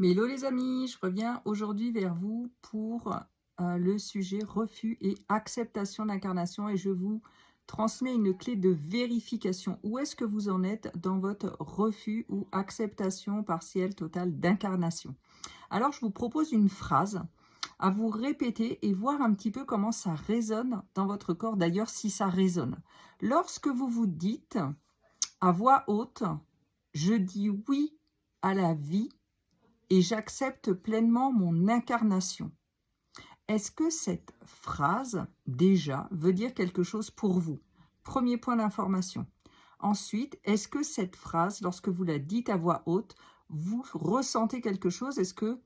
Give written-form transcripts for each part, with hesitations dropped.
Hello les amis, je reviens aujourd'hui vers vous pour le sujet refus et acceptation d'incarnation et je vous transmets une clé de vérification. Où est-ce que vous en êtes dans votre refus ou acceptation partielle totale d'incarnation? Alors je vous propose une phrase à vous répéter et voir un petit peu comment ça résonne dans votre corps. D'ailleurs, si ça résonne. Lorsque vous vous dites à voix haute, je dis oui à la vie et j'accepte pleinement mon incarnation. Est-ce que cette phrase, déjà, veut dire quelque chose pour vous? Premier point d'information. Ensuite, est-ce que cette phrase, lorsque vous la dites à voix haute, vous ressentez quelque chose? Est-ce que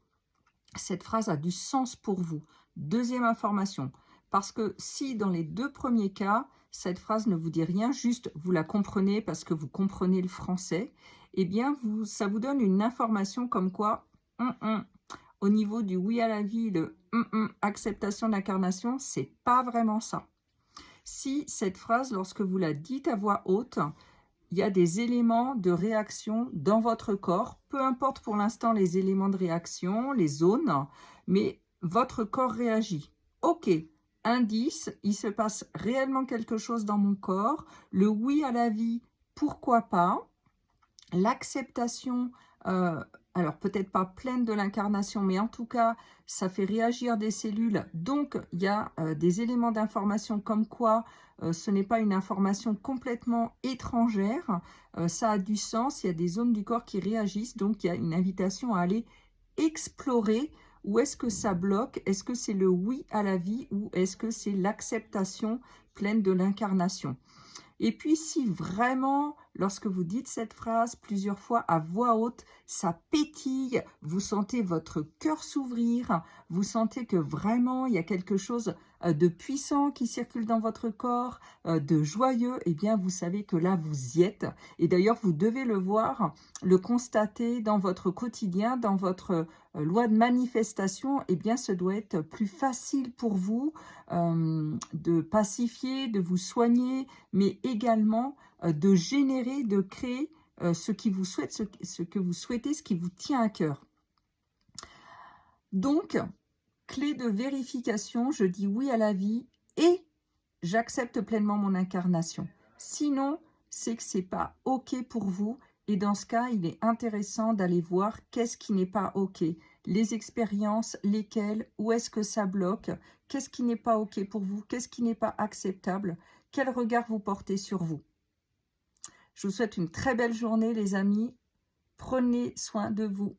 cette phrase a du sens pour vous? Deuxième information. Parce que si dans les deux premiers cas, cette phrase ne vous dit rien, juste vous la comprenez parce que vous comprenez le français, eh bien, ça vous donne une information comme quoi, au niveau du oui à la vie, le acceptation d'incarnation, c'est pas vraiment ça. Si cette phrase, lorsque vous la dites à voix haute, il y a des éléments de réaction dans votre corps, peu importe pour l'instant les éléments de réaction, les zones, mais votre corps réagit. Ok, indice, il se passe réellement quelque chose dans mon corps, le oui à la vie, pourquoi pas, l'acceptation, alors peut-être pas pleine de l'incarnation, mais en tout cas, ça fait réagir des cellules. Donc, il y a des éléments d'information comme quoi ce n'est pas une information complètement étrangère. Ça a du sens, il y a des zones du corps qui réagissent. Donc, il y a une invitation à aller explorer où est-ce que ça bloque. Est-ce que c'est le oui à la vie ou est-ce que c'est l'acceptation pleine de l'incarnation? Et puis si vraiment, lorsque vous dites cette phrase plusieurs fois à voix haute, ça pétille, vous sentez votre cœur s'ouvrir, vous sentez que vraiment il y a quelque chose de puissant qui circule dans votre corps, de joyeux, eh bien vous savez que là vous y êtes. Et d'ailleurs vous devez le voir, le constater dans votre quotidien, dans votre loi de manifestation, eh bien ce doit être plus facile pour vous de pacifier, de vous soigner, mais également de générer, de créer ce qui vous souhaite, ce que vous souhaitez, ce qui vous tient à cœur. Donc, clé de vérification, je dis oui à la vie et j'accepte pleinement mon incarnation. Sinon, c'est que ce n'est pas OK pour vous. Et dans ce cas, il est intéressant d'aller voir qu'est-ce qui n'est pas OK. Les expériences, lesquelles, où est-ce que ça bloque, qu'est-ce qui n'est pas OK pour vous, qu'est-ce qui n'est pas acceptable, quel regard vous portez sur vous. Je vous souhaite une très belle journée, les amis. Prenez soin de vous.